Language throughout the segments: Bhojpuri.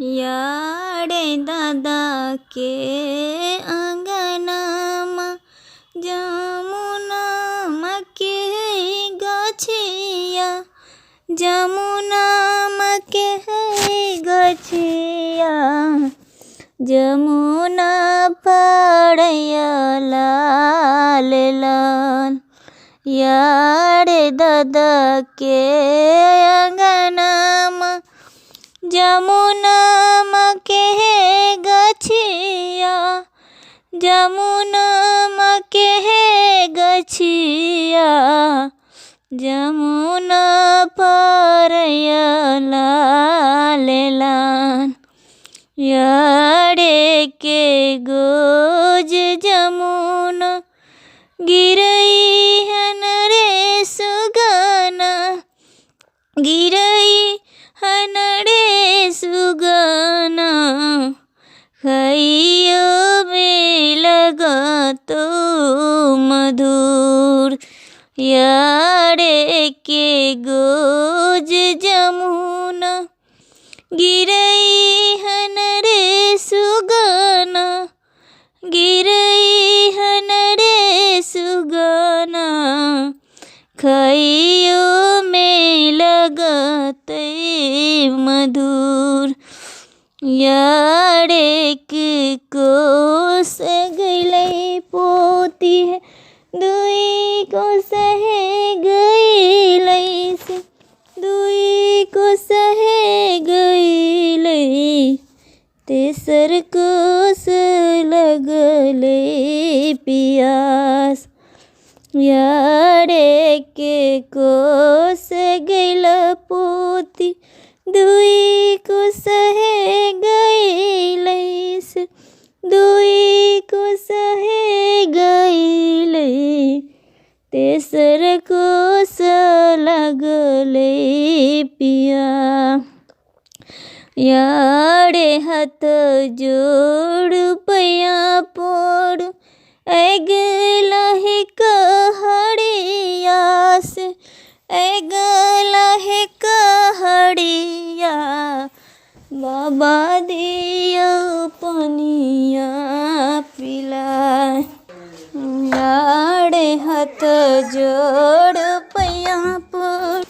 यारे दादा के अंगनामा जमुना के गछिया, जमुना के गछिया, जमुना पड़ैया लाल लाल। यारे दादा के अंगनामा जमुना के गछिया, जमुना के गछिया, जमुना पड़ैया लाल लाल। यारे के गोज जमुना गिरई हन रे सुगना, गिरई हन रे सुगना। खइयो में लगतो मधुर। यारे के गोज जमुना गिरई हन रे सुगना, गिरई हन रे सुगना। खइयो में लगते मधुर। यारे के कोस गइलै पोती है, दुई कोस है गइलै से, दुई कोस है गइलै। तेसर कोस लगले पियास। यारे के कोस गइल पोती, दुई कोस है गइलै से, दुई कोस है गइलै। तेसर कोस लगले पिया। यारे हाथ जोड़ पैया पोड़ ऐगला है कहड़िया से, ऐगला है कहड़िया। बाबा दिया पनिया पिला। यारे हाथ जोड़ पैया पड़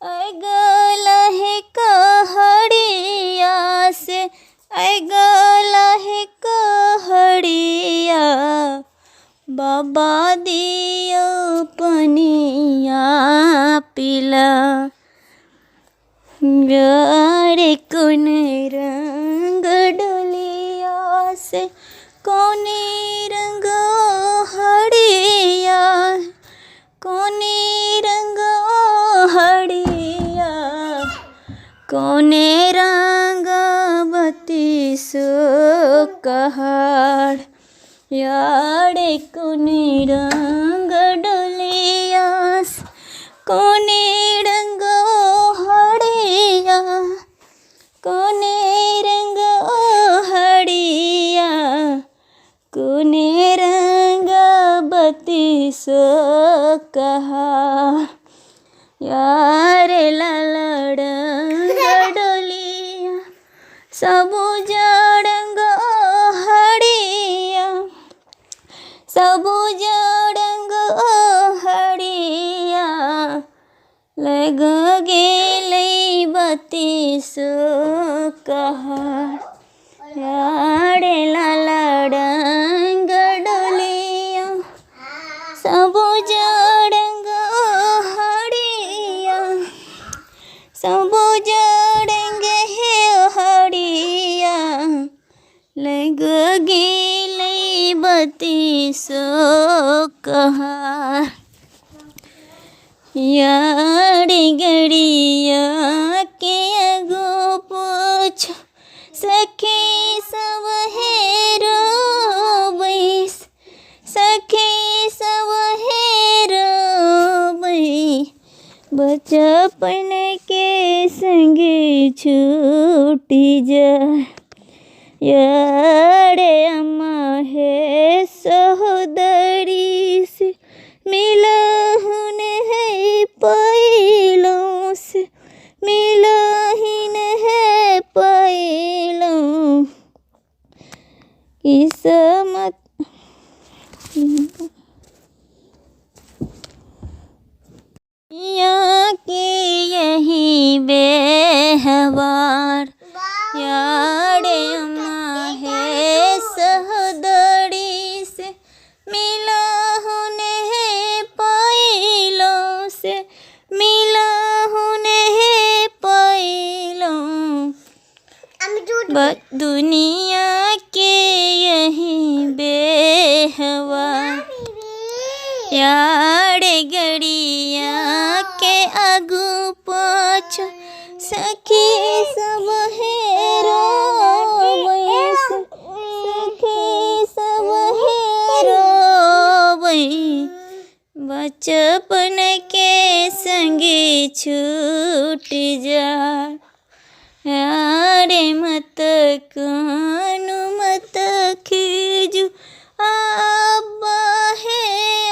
ऐगला है कहड़िया से, ऐगला है कहड़िया। बाबा दिया पनिया पिला। यारे कौन रंग डोलिया से, कौन रंग हड़िया, कौन रंग हड़िया। कौन रंग बत्तीसो कहाड़। यारे कौन रंग डोलिया से, कौन रंग हड़िया, कौन रंग हड़िया। कौन रंग बत्तीसो कहाड़। यारे लाल रंग डोलिया सबुज रंग हड़िया, सबुज रंग हड़िया। लग गेलै बत्तीसो कहाड़। यारे लाल रंग डोलिया सबुज रंग हड़िया, सबुज रंग है हड़िया। लग गेलै बत्तीसो कहाड़। यारे गड़िया के एगो पूछ सखी सब है रोबै, सखी सब है रोबै। बचपन के संगे छूटी जा। यारे अम्मा है सहोदरी से, मिलहुन है पैलों से, मिलहिन दुनिया के यही बेहवा यारे गड़िया के आगू पाछू सखी सब हेरो सखी सब हेरो बचपन के संगी छूट जा यारे मत कानू मत खीजू आबा है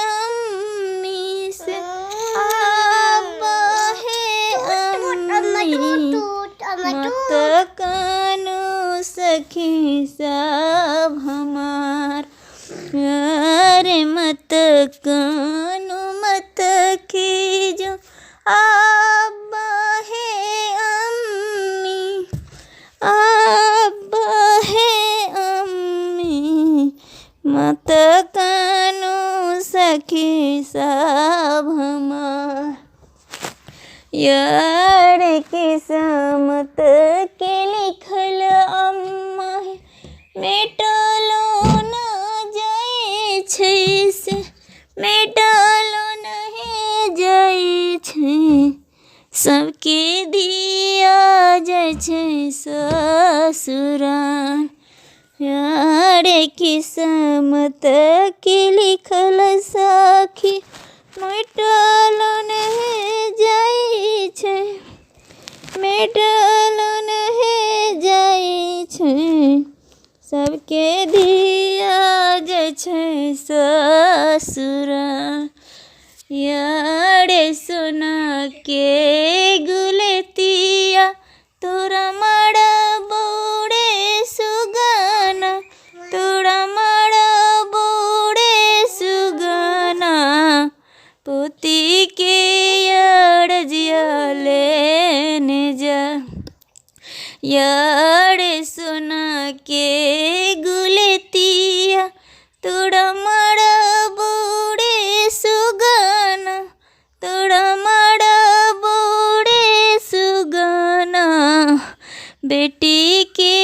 अम्मी से आबा है अम्मी मत कानू सखी सब हमार यारे मत कानू मत खीजू आबा है अम्मी आबा है अम्मी मत कानू सखी सब हमार यार किस्मत के लिखल अम्मा है मेटलो न जाए छै से मेटलो नहीं जाए छै सबके दिया जाए छै ससुराल यारे किस्मत के लिखल सखी मेटलो नहीं जाए छै मेटलो नहीं जाए छै सबके दिया जाए छै ससुराल यारे सोना के गुलतिया तोरा माड़ा बूढ़े सुगाना तोरा माड़ा बूढ़े सुगाना पोती के अड़जिया लेने जा यारे सोना के गुलतिया तोरा माड़ा बूढ़े सुगाना तोरा माड़ा बूढ़े सुगाना बेटी के